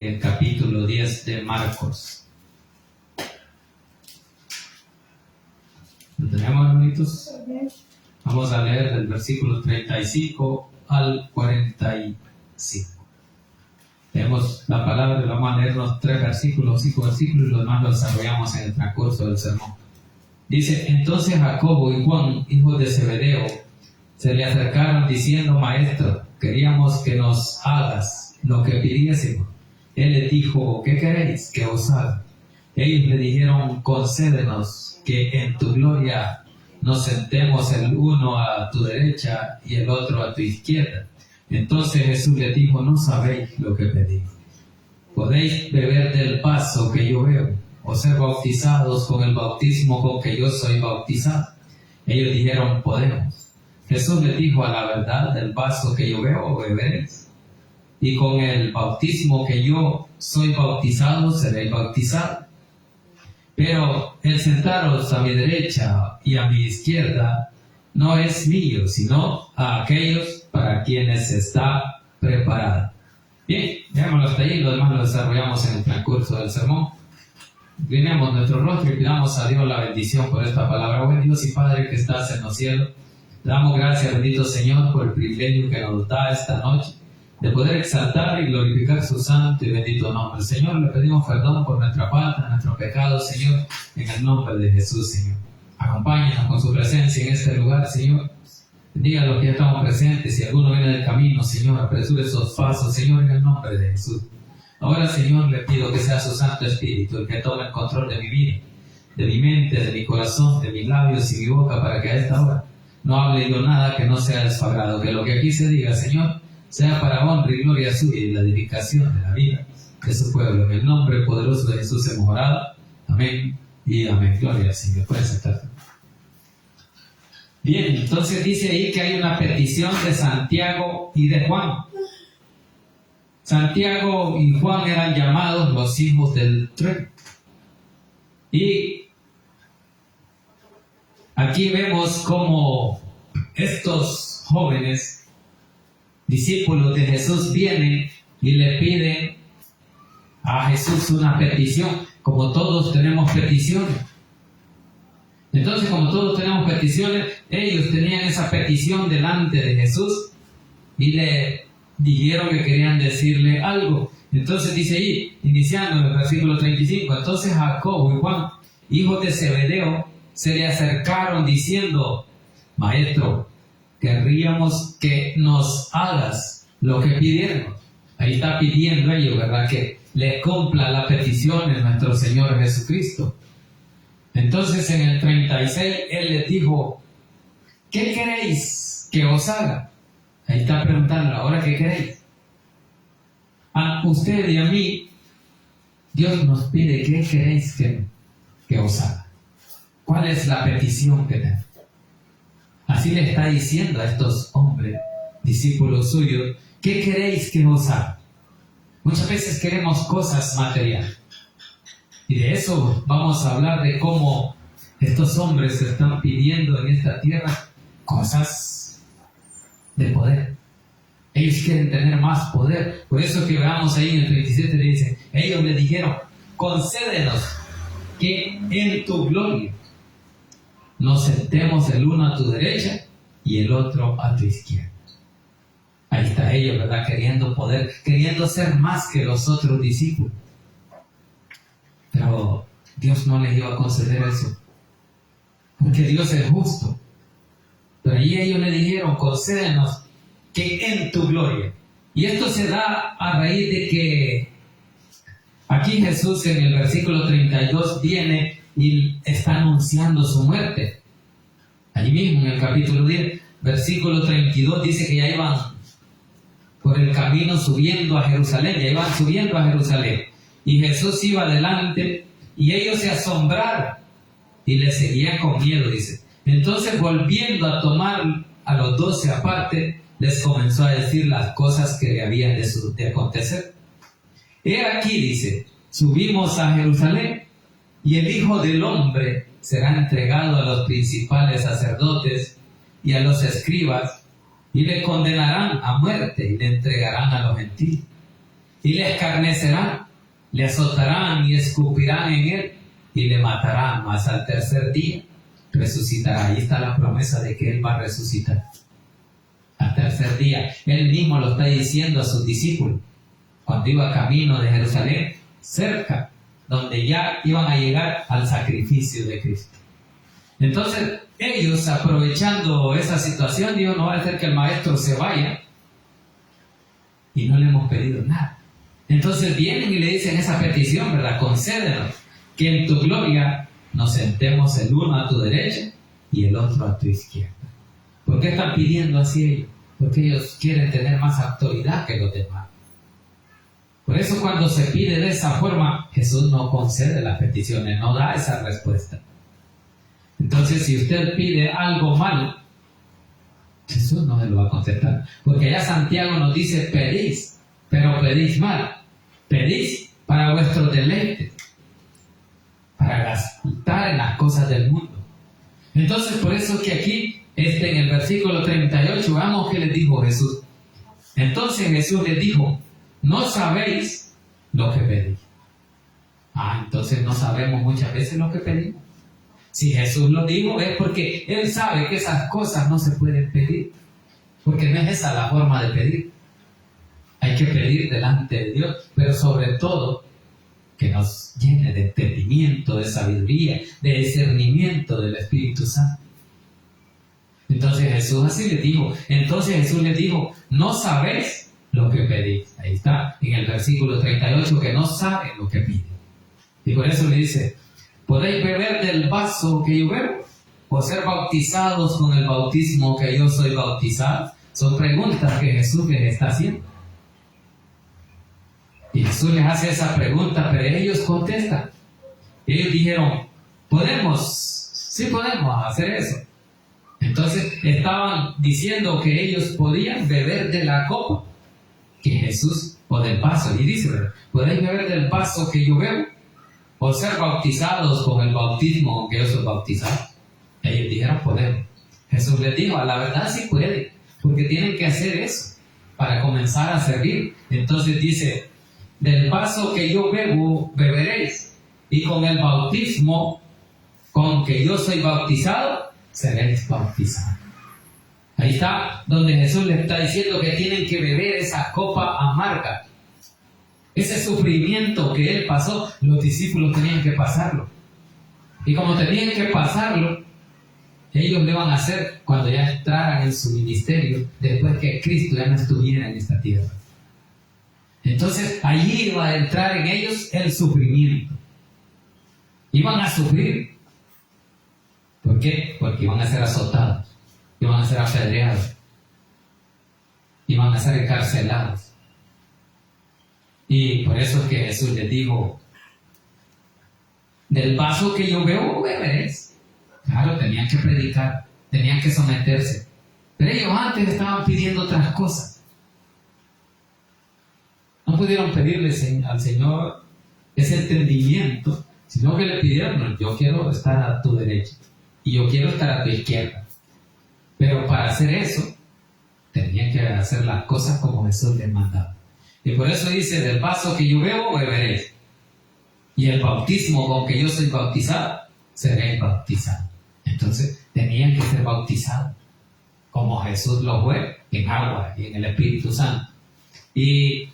el capítulo 10 de Marcos. ¿Lo tenemos, hermanitos? Vamos a leer del versículo 35 al 45. Leemos la palabra y vamos a leer los 5 versículos y los demás los desarrollamos en el transcurso del sermón. Dice: entonces Jacobo y Juan, hijos de Zebedeo, se le acercaron diciendo: Maestro, queríamos que nos hagas lo que pidiésemos. Él les dijo: ¿qué queréis que os haga? Ellos le dijeron: concédenos que en tu gloria nos sentemos el uno a tu derecha y el otro a tu izquierda. Entonces Jesús les dijo: no sabéis lo que pedís. ¿Podéis beber del vaso que yo bebo, o ser bautizados con el bautismo con que yo soy bautizado? Ellos dijeron: podemos. Jesús les dijo: a la verdad, del vaso que yo bebo beberéis, y con el bautismo que yo soy bautizado seréis bautizados. Pero el sentaros a mi derecha y a mi izquierda no es mío, sino a aquellos para quienes está preparado. Bien, dejémoslo hasta ahí, lo demás lo desarrollamos en el transcurso del sermón. Inclinemos nuestro rostro y pidamos a Dios la bendición por esta palabra. Buen Dios y Padre que estás en los cielos, te damos gracias, bendito Señor, por el privilegio que nos da esta noche de poder exaltar y glorificar su santo y bendito nombre. Señor, le pedimos perdón por nuestra falta, nuestros pecados, Señor, en el nombre de Jesús, Señor. Acompáñanos con su presencia en este lugar, Señor. Bendiga a los que ya estamos presentes. Si alguno viene del camino, Señor, apresure esos pasos, Señor, en el nombre de Jesús. Ahora, Señor, le pido que sea su Santo Espíritu el que tome el control de mi vida, de mi mente, de mi corazón, de mis labios y mi boca, para que a esta hora no hable yo nada que no sea de su agrado. Que lo que aquí se diga, Señor, sea para honra y gloria suya y la edificación de la vida de su pueblo. En el nombre poderoso de Jesús hemos orado. Amén y amén. Gloria al Señor. Pueden sentarse. Bien, entonces dice ahí que hay una petición de Santiago y de Juan. Santiago y Juan eran llamados los hijos del trueno. Y aquí vemos cómo estos jóvenes discípulos de Jesús vienen y le piden a Jesús una petición. Como todos tenemos peticiones. Entonces, como todos tenemos peticiones, ellos tenían esa petición delante de Jesús y le dijeron que querían decirle algo. Entonces dice ahí, iniciando en el versículo 35, entonces Jacobo y Juan, hijos de Zebedeo, se le acercaron diciendo: Maestro, querríamos que nos hagas lo que pidieron. Ahí está pidiendo ellos, ¿verdad? Que le cumpla la petición en nuestro Señor Jesucristo. Entonces en el 36 Él les dijo: ¿qué queréis que os haga? Ahí está preguntando: ¿ahora qué queréis? A usted y a mí, Dios nos pide: ¿qué queréis que os haga? ¿Cuál es la petición que tenemos? Así le está diciendo a estos hombres, discípulos suyos: ¿qué queréis que os haga? Muchas veces queremos cosas materiales. Y de eso vamos a hablar, de cómo estos hombres están pidiendo en esta tierra cosas de poder. Ellos quieren tener más poder. Por eso que veamos ahí en el 37 le dice: ellos le dijeron: concédenos que en tu gloria nos sentemos el uno a tu derecha y el otro a tu izquierda. Ahí está ellos, ¿verdad? Queriendo poder, queriendo ser más que los otros discípulos. Pero Dios no les iba a conceder eso, porque Dios es justo. Pero ahí ellos le dijeron: concédenos que en tu gloria. Y esto se da a raíz de que aquí Jesús en el versículo 32 viene y está anunciando su muerte. Allí mismo en el capítulo 10, versículo 32 dice que ya iban por el camino subiendo a Jerusalén, ya iban subiendo a Jerusalén. Y Jesús iba adelante y ellos se asombraron y le seguían con miedo, dice. Entonces, volviendo a tomar a los 12 aparte, les comenzó a decir las cosas que le habían de acontecer. He aquí, dice, subimos a Jerusalén y el Hijo del Hombre será entregado a los principales sacerdotes y a los escribas y le condenarán a muerte y le entregarán a los gentiles. y le escarnecerán, le azotarán y escupirán en él y le matarán, mas al tercer día resucitará. Ahí está la promesa de que él va a resucitar al tercer día. Él mismo lo está diciendo a sus discípulos cuando iba camino de Jerusalén, cerca donde ya iban a llegar al sacrificio de Cristo. Entonces ellos, aprovechando esa situación, dijo: no va a ser que el maestro se vaya y no le hemos pedido nada. Entonces vienen y le dicen esa petición, ¿verdad? Concédenos que en tu gloria nos sentemos el uno a tu derecha y el otro a tu izquierda. ¿Por qué están pidiendo así ellos? Porque ellos quieren tener más autoridad que los demás. Por eso cuando se pide de esa forma, Jesús no concede las peticiones, no da esa respuesta. Entonces, si usted pide algo malo, Jesús no se lo va a contestar. Porque allá Santiago nos dice: pedís, pero pedís mal. Pedís para vuestro deleite, para gastar en las cosas del mundo. Entonces, por eso que aquí, en el versículo 38, veamos qué les dijo Jesús. Entonces Jesús les dijo: no sabéis lo que pedís. Entonces no sabemos muchas veces lo que pedimos. Si Jesús lo dijo, es porque Él sabe que esas cosas no se pueden pedir, porque no es esa la forma de pedir. Hay que pedir delante de Dios, pero sobre todo que nos llene de entendimiento, de sabiduría, de discernimiento del Espíritu Santo. Entonces Jesús así les dijo. Entonces Jesús les dijo: no sabéis lo que pedís. Ahí está, en el versículo 38, que no saben lo que piden. Y por eso le dice: ¿podéis beber del vaso que yo bebo? ¿O ser bautizados con el bautismo que yo soy bautizado? Son preguntas que Jesús les está haciendo. Y Jesús les hace esa pregunta, pero ellos contestan. Ellos dijeron: sí podemos hacer eso. Entonces estaban diciendo que ellos podían beber de la copa que Jesús, o del vaso. Y dice: ¿podéis beber del vaso que yo bebo? ¿O ser bautizados con el bautismo que yo soy bautizado? Ellos dijeron: podemos. Jesús les dijo: a la verdad sí pueden, porque tienen que hacer eso para comenzar a servir. Entonces dice: del vaso que yo bebo, beberéis, y con el bautismo con que yo soy bautizado, seréis bautizados. Ahí está donde Jesús les está diciendo que tienen que beber esa copa amarga. Ese sufrimiento que Él pasó, los discípulos tenían que pasarlo. Y como tenían que pasarlo, ellos lo iban a hacer cuando ya entraran en su ministerio, después que Cristo ya no estuviera en esta tierra. Entonces, allí iba a entrar en ellos el sufrimiento. Iban a sufrir. ¿Por qué? Porque iban a ser azotados, iban a ser apedreados, iban a ser encarcelados. Y por eso es que Jesús les dijo: del vaso que yo bebo, beberéis. Claro, tenían que predicar, tenían que someterse. Pero ellos antes estaban pidiendo otras cosas. No pudieron pedirle al Señor ese entendimiento, sino que le pidieron: no, yo quiero estar a tu derecha y yo quiero estar a tu izquierda. Pero para hacer eso, tenían que hacer las cosas como Jesús les mandaba. Y por eso dice: del vaso que yo bebo, beberéis. Y el bautismo con que yo soy bautizado, seréis bautizados. Entonces, tenían que ser bautizados, como Jesús lo fue, en agua y en el Espíritu Santo. Y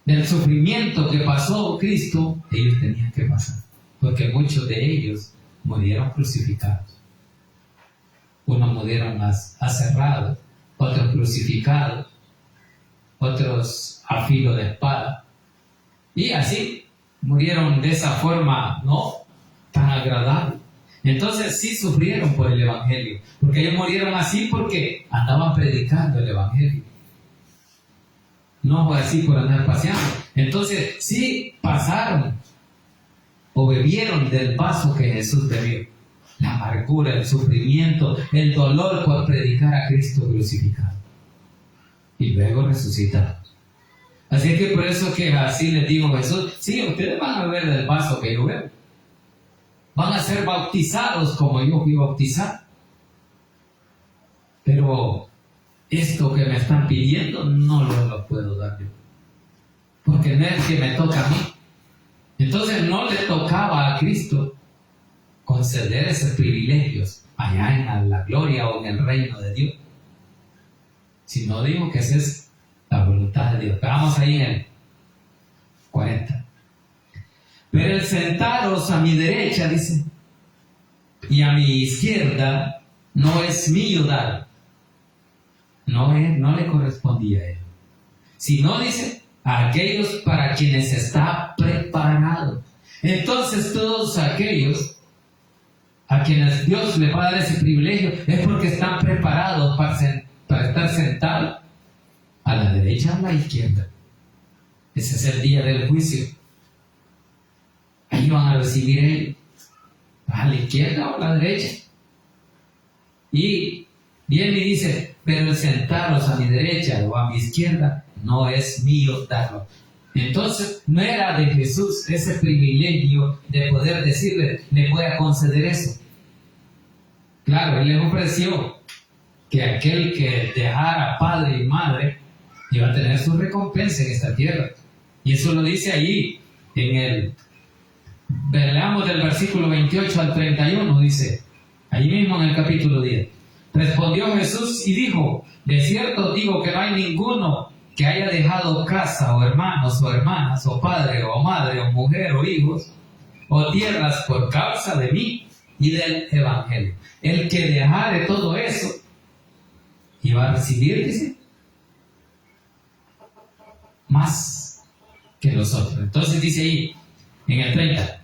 del sufrimiento que pasó Cristo, ellos tenían que pasar, porque muchos de ellos murieron crucificados. Unos murieron aserrados, otros crucificados, otros a filo de espada. Y así murieron de esa forma no tan agradable. Entonces sí sufrieron por el Evangelio, porque ellos murieron así porque andaban predicando el Evangelio. No fue así por andar paseando. Entonces sí pasaron o bebieron del vaso que Jesús bebió. La amargura, el sufrimiento, el dolor por predicar a Cristo crucificado. Y luego resucitado. Así que por eso que así les digo a Jesús: sí, ustedes van a beber del vaso que yo bebo. Van a ser bautizados como yo fui bautizado. Pero esto que me están pidiendo no lo puedo dar yo. porque no es que me toca a mí. Entonces no le tocaba a Cristo conceder esos privilegios allá en la gloria o en el reino de Dios, sino digo que esa es la voluntad de Dios. Vamos ahí en el 40. Pero el sentaros a mi derecha, dice, y a mi izquierda, no es mío dar. No le correspondía a él. Sino, dice, a aquellos para quienes está preparado. Entonces todos aquellos a quienes Dios le va a dar ese privilegio es porque están preparados para estar sentados a la derecha o a la izquierda. Ese es el día del juicio. Ahí van a recibir ellos, a la izquierda o a la derecha. Y viene y dice, pero el sentaros a mi derecha o a mi izquierda no es mío darlo. Entonces no era de Jesús ese privilegio de poder decirle, le voy a conceder eso. Claro, él le ofreció que aquel que dejara padre y madre iba a tener su recompensa en esta tierra. Y eso lo dice allí leamos del versículo 28 al 31, dice, allí mismo en el capítulo 10. Respondió Jesús y dijo, de cierto digo que no hay ninguno que haya dejado casa o hermanos o hermanas o padre o madre o mujer o hijos o tierras por causa de mí y del evangelio. El que dejare todo eso iba a recibir, dice, más que los otros. Entonces dice ahí en el 30,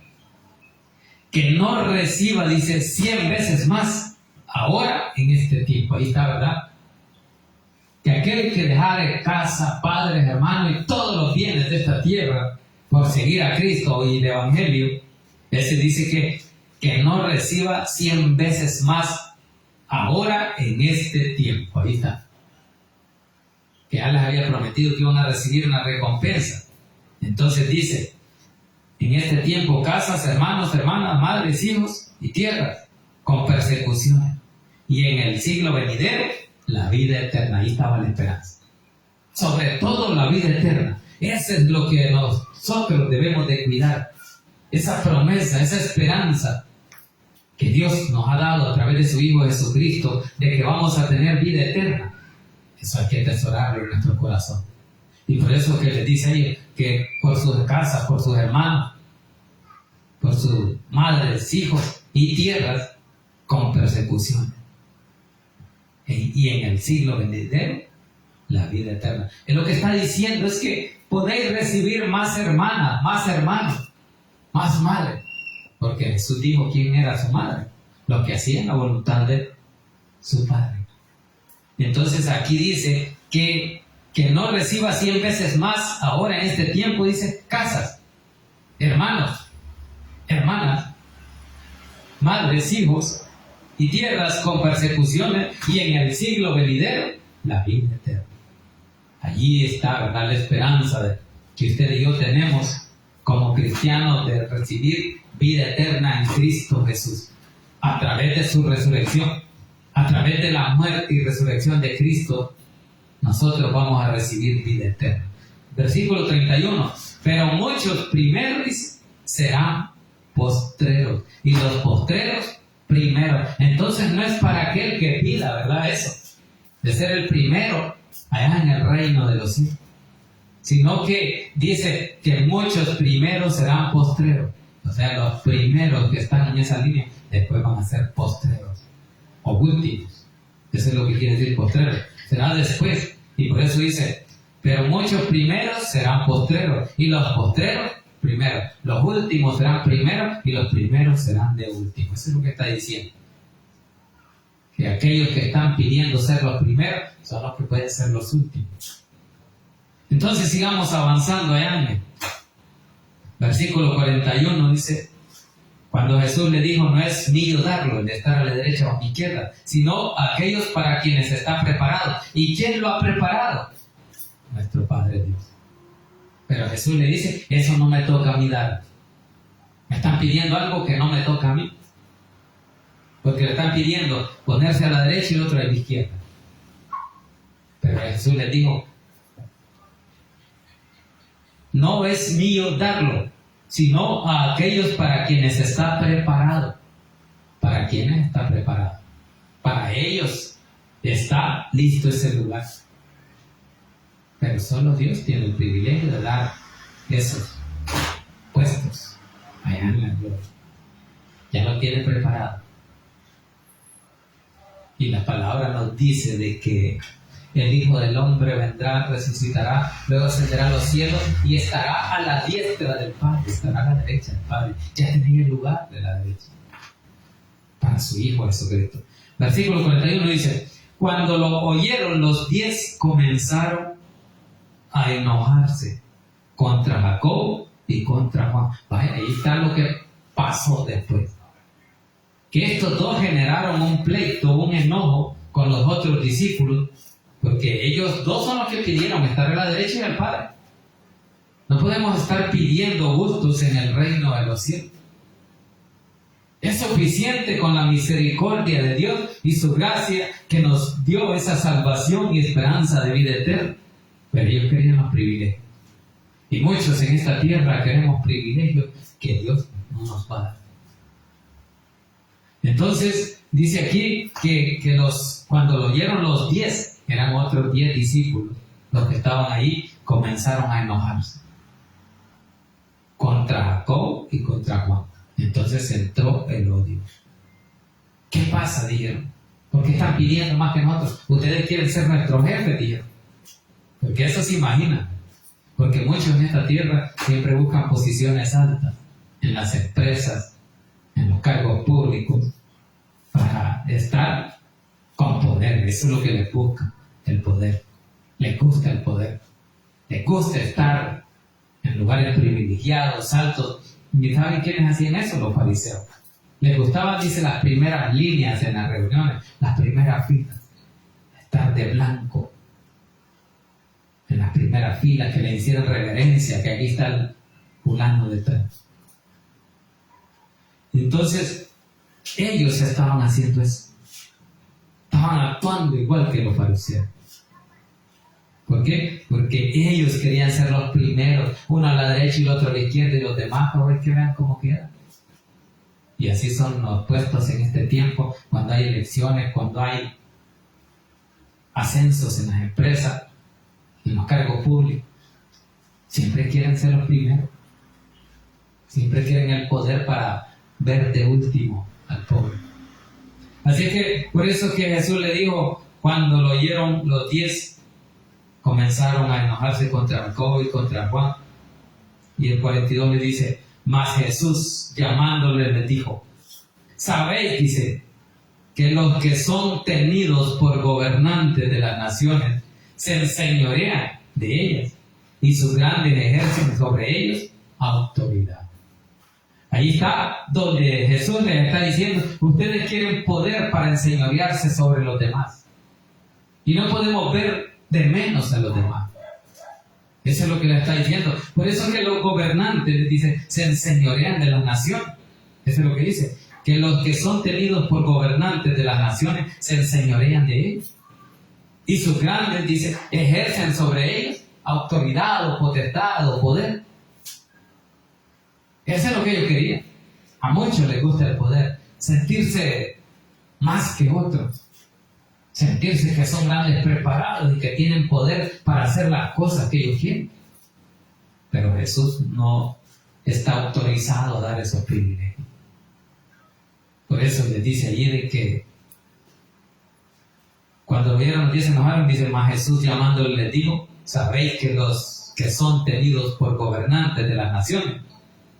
que no reciba, dice, 100 veces más ahora en este tiempo. Ahí está, ¿verdad? Que aquel que dejare casa, padres, hermanos y todos los bienes de esta tierra por seguir a Cristo y el evangelio, ese dice que no reciba 100 veces más ahora en este tiempo. Ahí está. Que ya les había prometido que iban a recibir una recompensa. Entonces dice, en este tiempo casas, hermanos, hermanas, madres, hijos y tierras con persecuciones. Y en el siglo venidero, la vida eterna. Ahí estaba la esperanza. Sobre todo la vida eterna. Eso es lo que nosotros debemos de cuidar. Esa promesa, esa esperanza que Dios nos ha dado a través de su Hijo Jesucristo, de que vamos a tener vida eterna. Eso hay que atesorarlo en nuestro corazón. Y por eso que les dice ahí que por sus casas, por sus hermanos, por sus madres, hijos y tierras, con persecución. Y en el siglo venidero, la vida eterna. Y lo que está diciendo es que podéis recibir más hermanas, más hermanos, más madres. Porque Jesús dijo quién era su madre. Los que hacían la voluntad de su Padre. Entonces aquí dice que no reciba 100 veces más ahora en este tiempo, dice, casas, hermanos, hermanas, madres, hijos y tierras con persecuciones, y en el siglo venidero la vida eterna. Allí está, ¿verdad?, la esperanza de que usted y yo tenemos como cristianos de recibir vida eterna en Cristo Jesús a través de su resurrección. A través de la muerte y resurrección de Cristo, nosotros vamos a recibir vida eterna. Versículo 31. Pero muchos primeros serán postreros, y los postreros primeros. Entonces no es para aquel que pida, ¿verdad? Eso, de ser el primero allá en el reino de los cielos, sino que dice que muchos primeros serán postreros. O sea, los primeros que están en esa línea, después van a ser postreros. O últimos. Eso es lo que quiere decir postrero. Será después. Y por eso dice, pero muchos primeros serán postreros. Y los postreros primeros. Los últimos serán primeros y los primeros serán de último. Eso es lo que está diciendo. Que aquellos que están pidiendo ser los primeros son los que pueden ser los últimos. Entonces sigamos avanzando allá en el versículo 41 dice, cuando Jesús le dijo, no es mío darlo, el de estar a la derecha o a la izquierda, sino a aquellos para quienes está preparado. ¿Y quién lo ha preparado? Nuestro Padre Dios. Pero Jesús le dice, eso no me toca a mí dar. Me están pidiendo algo que no me toca a mí. Porque le están pidiendo ponerse a la derecha y el otro a la izquierda. Pero Jesús les dijo, no es mío darlo, sino a aquellos para quienes está preparado. ¿Para quienes está preparado? Para ellos está listo ese lugar. Pero solo Dios tiene el privilegio de dar esos puestos allá en la gloria. Ya lo tiene preparado. Y la palabra nos dice de que el Hijo del Hombre vendrá, resucitará, luego ascenderá a los cielos y estará a la diestra del Padre, estará a la derecha del Padre. Ya tenía el lugar de la derecha para su Hijo Jesucristo. Versículo 41 dice: cuando lo oyeron, los 10 comenzaron a enojarse contra Jacob y contra Juan. Vaya, ahí está lo que pasó después. Que estos dos generaron un pleito, un enojo con los otros discípulos, porque ellos dos son los que pidieron estar a la derecha del Padre. No podemos estar pidiendo gustos en el reino de los cielos. Es suficiente con la misericordia de Dios y su gracia que nos dio esa salvación y esperanza de vida eterna. Pero ellos querían los privilegios. Y muchos en esta tierra queremos privilegios que Dios no nos va a dar. Entonces, dice aquí que cuando lo oyeron los 10, eran otros 10 discípulos, los que estaban ahí, comenzaron a enojarse contra Jacob y contra Juan. Entonces entró el odio. ¿Qué pasa? Dijeron. ¿Por qué están pidiendo más que nosotros? Ustedes quieren ser nuestros jefes, dijeron. Porque eso se imagina. Porque muchos en esta tierra siempre buscan posiciones altas en las empresas, en los cargos públicos, para estar con poder. Eso es lo que les busca, el poder. Les gusta el poder. Les gusta estar en lugares privilegiados, altos. ¿Y saben quiénes hacían eso? Los fariseos. Les gustaban, dice, las primeras líneas en las reuniones, las primeras filas. Estar de blanco en las primeras filas, que le hicieran reverencia, que aquí está el fulano detrás. Entonces, ellos estaban haciendo eso. Estaban actuando igual que los fariseos. ¿Por qué? Porque ellos querían ser los primeros, uno a la derecha y el otro a la izquierda, y los demás, para ver que vean cómo quedan. Y así son los puestos en este tiempo, cuando hay elecciones, cuando hay ascensos en las empresas, en los cargos públicos. Siempre quieren ser los primeros. Siempre quieren el poder para ver de último al pobre. Así que por eso que Jesús le dijo, cuando lo oyeron los 10, comenzaron a enojarse contra Jacob y contra Juan. Y el 42 le dice: mas Jesús, llamándole, les dijo: sabéis, dice, que los que son tenidos por gobernantes de las naciones se enseñorean de ellas, y sus grandes ejercen sobre ellos autoridad. Ahí está donde Jesús les está diciendo: ustedes quieren poder para enseñorearse sobre los demás. Y no podemos ver de menos a los demás. Eso es lo que le está diciendo. Por eso es que los gobernantes, dice, se enseñorean de las naciones. Eso es lo que dice. Que los que son tenidos por gobernantes de las naciones se enseñorean de ellos. Y sus grandes, dice, ejercen sobre ellos autoridad o potestad o poder. Eso es lo que ellos querían. A muchos les gusta el poder. Sentirse más que otros. Sentirse que son grandes preparados y que tienen poder para hacer las cosas que ellos quieren. Pero Jesús no está autorizado a dar esos privilegios. Por eso les dice allí de que cuando vieron los 10 se enojaron, dice: mas Jesús llamándole les dijo: sabéis que los que son tenidos por gobernantes de las naciones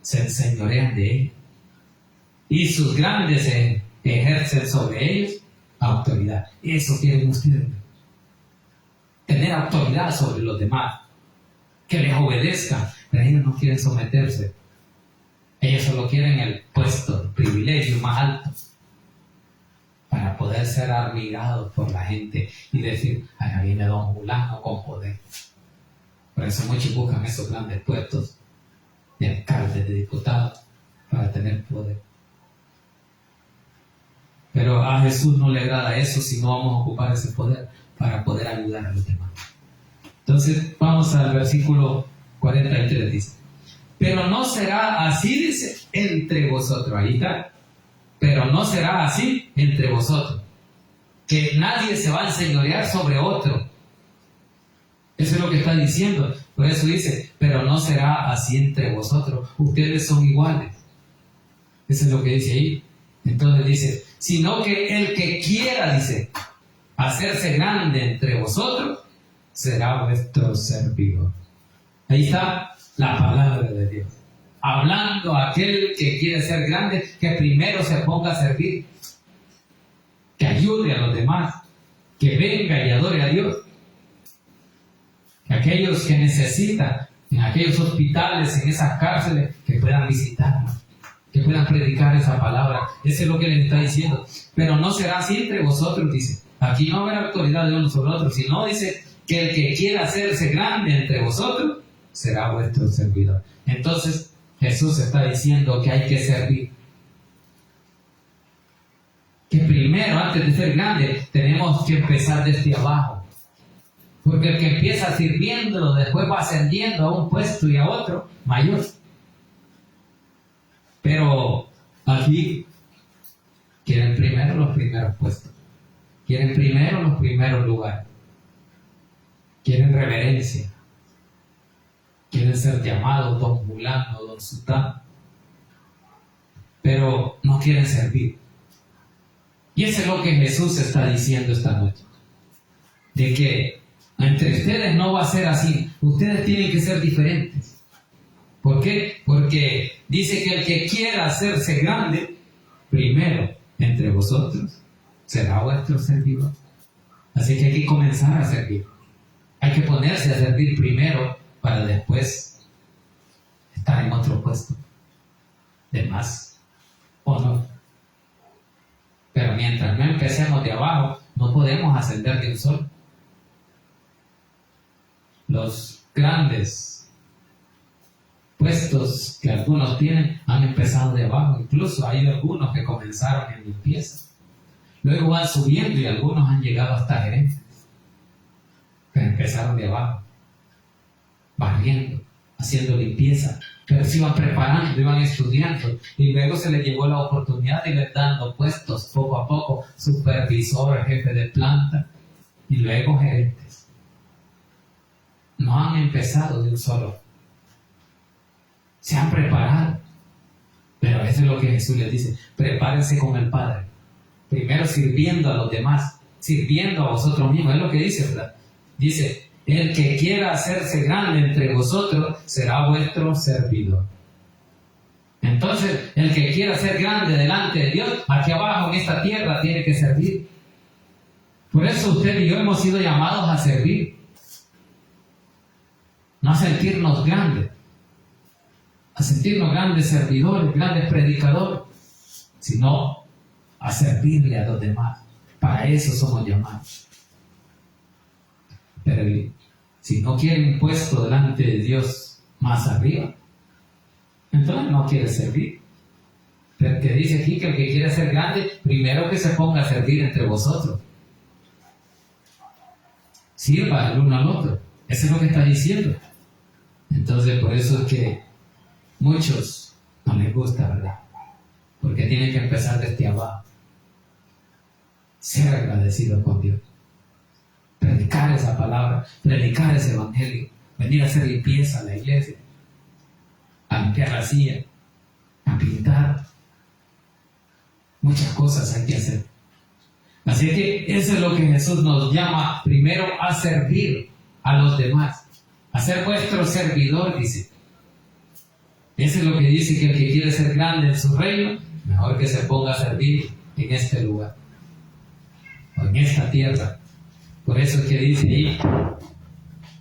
se enseñorean de ellos, y sus grandes ejercen sobre ellos autoridad. Eso quieren ustedes, tener autoridad sobre los demás, que les obedezcan. Pero ellos no quieren someterse. Ellos solo quieren el puesto, el privilegio más alto, para poder ser admirados por la gente y decir: allá viene don fulano con poder. Por eso muchos buscan esos grandes puestos de alcaldes, de diputados, para tener poder. Pero a Jesús no le agrada eso, si no vamos a ocupar ese poder para poder ayudar a los demás. Entonces vamos al versículo 43 dice. Pero no será así, dice, entre vosotros. Ahí está. Pero no será así entre vosotros. Que nadie se va a enseñorear sobre otro. Eso es lo que está diciendo. Por eso dice, pero no será así entre vosotros. Ustedes son iguales. Eso es lo que dice ahí. Entonces dice, sino que el que quiera, dice, hacerse grande entre vosotros, será vuestro servidor. Ahí está la palabra de Dios. Hablando a aquel que quiere ser grande, que primero se ponga a servir. Que ayude a los demás. Que venga y adore a Dios. Que aquellos que necesitan, en aquellos hospitales, en esas cárceles, que puedan visitarnos. Que puedan predicar esa palabra. Eso es lo que les está diciendo. Pero no será así entre vosotros, dice. Aquí no habrá autoridad de uno sobre otro, sino dice que el que quiera hacerse grande entre vosotros será vuestro servidor. Entonces Jesús está diciendo que hay que servir. Que primero, antes de ser grande, tenemos que empezar desde abajo. Porque el que empieza sirviendo, después va ascendiendo a un puesto y a otro mayor. Pero aquí quieren primero los primeros puestos. Quieren primero los primeros lugares. Quieren reverencia. Quieren ser llamados don fulano, don sutano. Pero no quieren servir. Y eso es lo que Jesús está diciendo esta noche. De que entre ustedes no va a ser así. Ustedes tienen que ser diferentes. ¿Por qué? Porque dice que el que quiera hacerse grande, primero entre vosotros, será vuestro servidor. Así que hay que comenzar a servir. Hay que ponerse a servir primero para después estar en otro puesto. De más o no. Pero mientras no empecemos de abajo, no podemos ascender de un solo. Los grandes puestos que algunos tienen han empezado de abajo. Incluso hay algunos que comenzaron en limpieza. Luego van subiendo y algunos han llegado hasta gerentes. Pero empezaron de abajo, barriendo, haciendo limpieza. Pero se iban preparando, iban estudiando. Y luego se les llegó la oportunidad de ir dando puestos poco a poco. Supervisor, jefe de planta y luego gerentes. No han empezado de un solo. Se han preparado. Pero eso es lo que Jesús les dice. Prepárense con el Padre. Primero sirviendo a los demás. Sirviendo a vosotros mismos. Es lo que dice, ¿verdad? Dice, el que quiera hacerse grande entre vosotros será vuestro servidor. Entonces, el que quiera ser grande delante de Dios, aquí abajo en esta tierra tiene que servir. Por eso usted y yo hemos sido llamados a servir. No a sentirnos grandes. A sentirnos grandes servidores, grandes predicadores, sino a servirle a los demás. Para eso somos llamados. Pero si no quiere un puesto delante de Dios más arriba, entonces no quiere servir. Porque dice aquí que el que quiere ser grande, primero que se ponga a servir entre vosotros. Sirva el uno al otro. Eso es lo que está diciendo. Entonces por eso es que muchos no les gusta, ¿verdad? Porque tienen que empezar desde abajo. Ser agradecido con Dios. Predicar esa palabra, predicar ese evangelio, venir a hacer limpieza a la iglesia, a limpiar la silla, a pintar. Muchas cosas hay que hacer. Así que eso es lo que Jesús nos llama primero a servir a los demás, a ser vuestro servidor, dice. Eso es lo que dice que el que quiere ser grande en su reino, mejor que se ponga a servir en este lugar, o en esta tierra. Por eso es que dice ahí,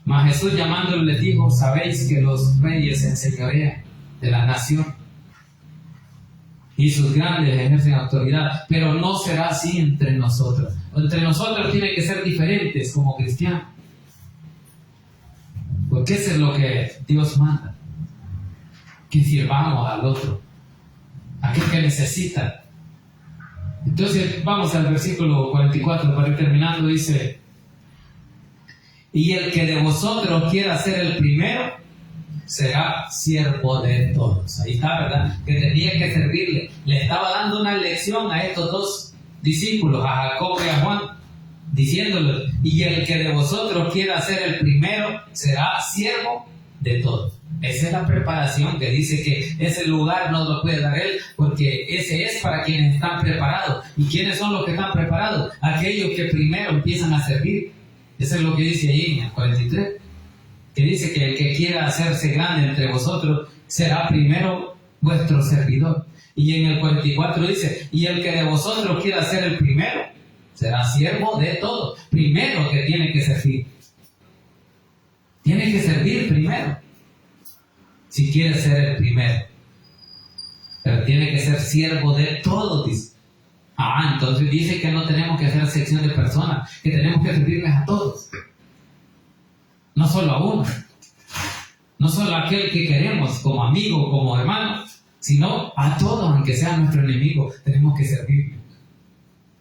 mas Jesús llamándolo les dijo, sabéis que los reyes se enseñorean de la nación y sus grandes ejercen autoridad, pero no será así entre nosotros. Entre nosotros tiene que ser diferentes como cristianos, porque eso es lo que Dios manda, que sirvamos al otro, a aquel que necesita. Entonces vamos al versículo 44 para ir terminando. Dice, y el que de vosotros quiera ser el primero, será siervo de todos. Ahí está, ¿verdad? Que tenía que servirle. Le estaba dando una lección a estos dos discípulos, a Jacobo y a Juan, diciéndoles: y el que de vosotros quiera ser el primero será siervo de todos. Esa es la preparación que dice que ese lugar no lo puede dar él, porque ese es para quienes están preparados. ¿Y quiénes son los que están preparados? Aquellos que primero empiezan a servir. Eso es lo que dice ahí en el 43, que dice que el que quiera hacerse grande entre vosotros será primero vuestro servidor. Y en el 44 dice: y el que de vosotros quiera ser el primero será siervo de todos. Primero que tiene que servir. Tiene que servir primero, si quiere ser el primero. Pero tiene que ser siervo de todos, dice. Entonces dice que no tenemos que hacer sección de personas, que tenemos que servirles a todos. No solo a uno. No solo a aquel que queremos como amigo, como hermano, sino a todos, aunque sea nuestro enemigo, tenemos que servirle.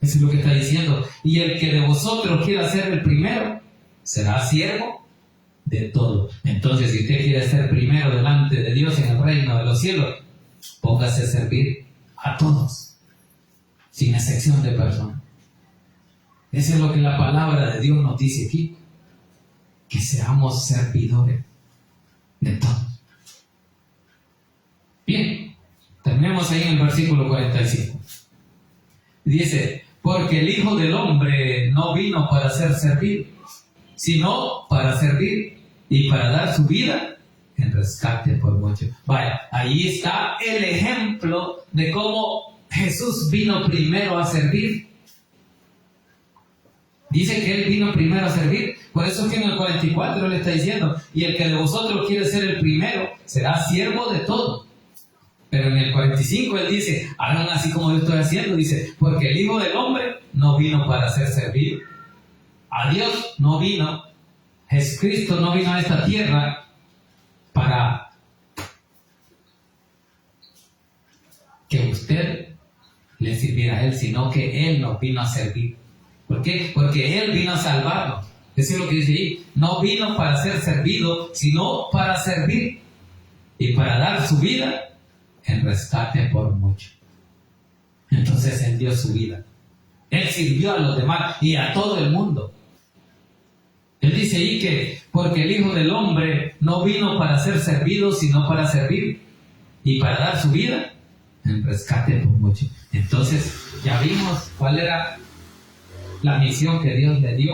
Eso es lo que está diciendo. Y el que de vosotros quiera ser el primero, será siervo de todo. Entonces, si usted quiere ser primero delante de Dios en el reino de los cielos, póngase a servir a todos, sin excepción de personas. Eso es lo que la palabra de Dios nos dice aquí, que seamos servidores de todos. Bien, terminemos ahí en el versículo 45. Dice: porque el Hijo del Hombre no vino para ser servido, sino para servir y para dar su vida en rescate por muchos. Vaya, ahí está el ejemplo de cómo Jesús vino primero a servir. Dice que Él vino primero a servir. Por eso es que en el 44 Él está diciendo: y el que de vosotros quiere ser el primero será siervo de todo. Pero en el 45 Él dice: hagan así como yo estoy haciendo. Dice: porque el Hijo del Hombre no vino para ser servido. A Dios no vino. Jesucristo no vino a esta tierra para que usted le sirviera a Él, sino que Él nos vino a servir. ¿Por qué? Porque Él vino a salvarnos. Eso es lo que dice ahí. No vino para ser servido, sino para servir y para dar su vida en rescate por mucho. Entonces Él dio su vida. Él sirvió a los demás y a todo el mundo. Él dice ahí que porque el Hijo del Hombre no vino para ser servido, sino para servir y para dar su vida en rescate por mucho. Entonces ya vimos cuál era la misión que Dios le dio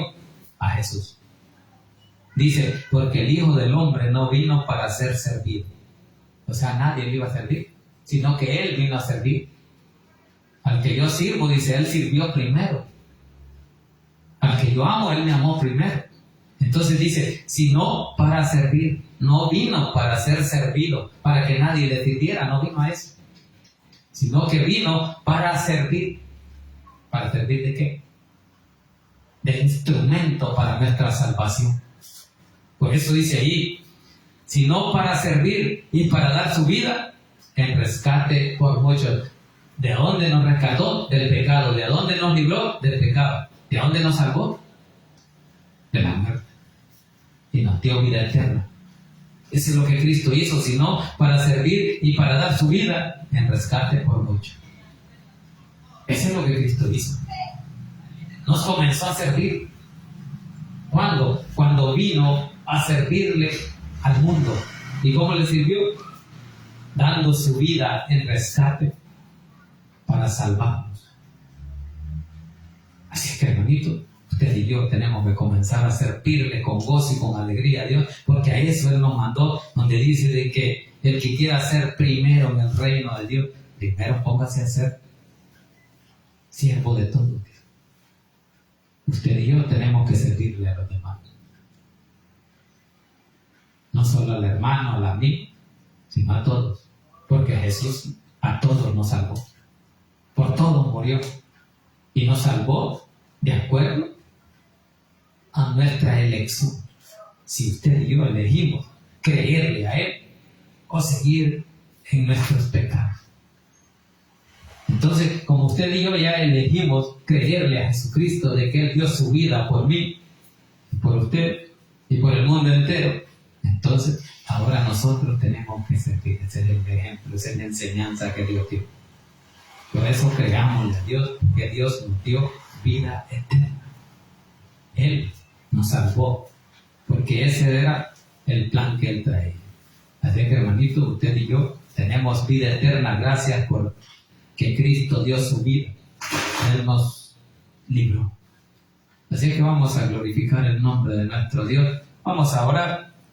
a Jesús. Dice: porque el Hijo del Hombre no vino para ser servido. O sea, nadie le iba a servir, sino que Él vino a servir. Al que yo sirvo, dice, Él sirvió primero. Al que yo amo, Él me amó primero. Entonces dice: sino para servir. No vino para ser servido, para que nadie le sirviera. No vino a eso, sino que vino para servir. ¿Para servir de qué? De instrumento para nuestra salvación. Por eso dice ahí: sino para servir y para dar su vida en rescate por muchos. ¿De dónde nos rescató? Del pecado. ¿De dónde nos libró? Del pecado. ¿De dónde nos salvó? De la muerte. Y nos dio vida eterna. Eso es lo que Cristo hizo, sino para servir y para dar su vida en rescate por muchos. Eso es lo que Cristo hizo. Nos comenzó a servir. ¿Cuándo? Cuando vino a servirle al mundo. ¿Y cómo le sirvió? Dando su vida en rescate para salvarnos. Así que, hermanito, usted y yo tenemos que comenzar a servirle con gozo y con alegría a Dios, porque a eso Él nos mandó, donde dice de que el que quiera ser primero en el reino de Dios, primero póngase a ser siervo de todos. Usted y yo tenemos que servirle a los demás. No solo al hermano, al amigo, sino a todos. Porque Jesús a todos nos salvó. Por todos murió. Y nos salvó de acuerdo a nuestra elección. Si usted y yo elegimos creerle a Él o seguir en nuestros pecados. Entonces, como usted y yo ya elegimos creerle a Jesucristo de que Él dio su vida por mí, por usted y por el mundo entero, Entonces, ahora nosotros tenemos que servir, ese es el ejemplo, esa es la enseñanza que Dios dio. Por eso creámosle a Dios, porque Dios nos dio vida eterna. Él nos salvó, porque ese era el plan que Él traía. Así que, hermanito, usted y yo tenemos vida eterna gracias por que Cristo dio su vida. Él nos libró. Así que vamos a glorificar el nombre de nuestro Dios. Vamos a orar.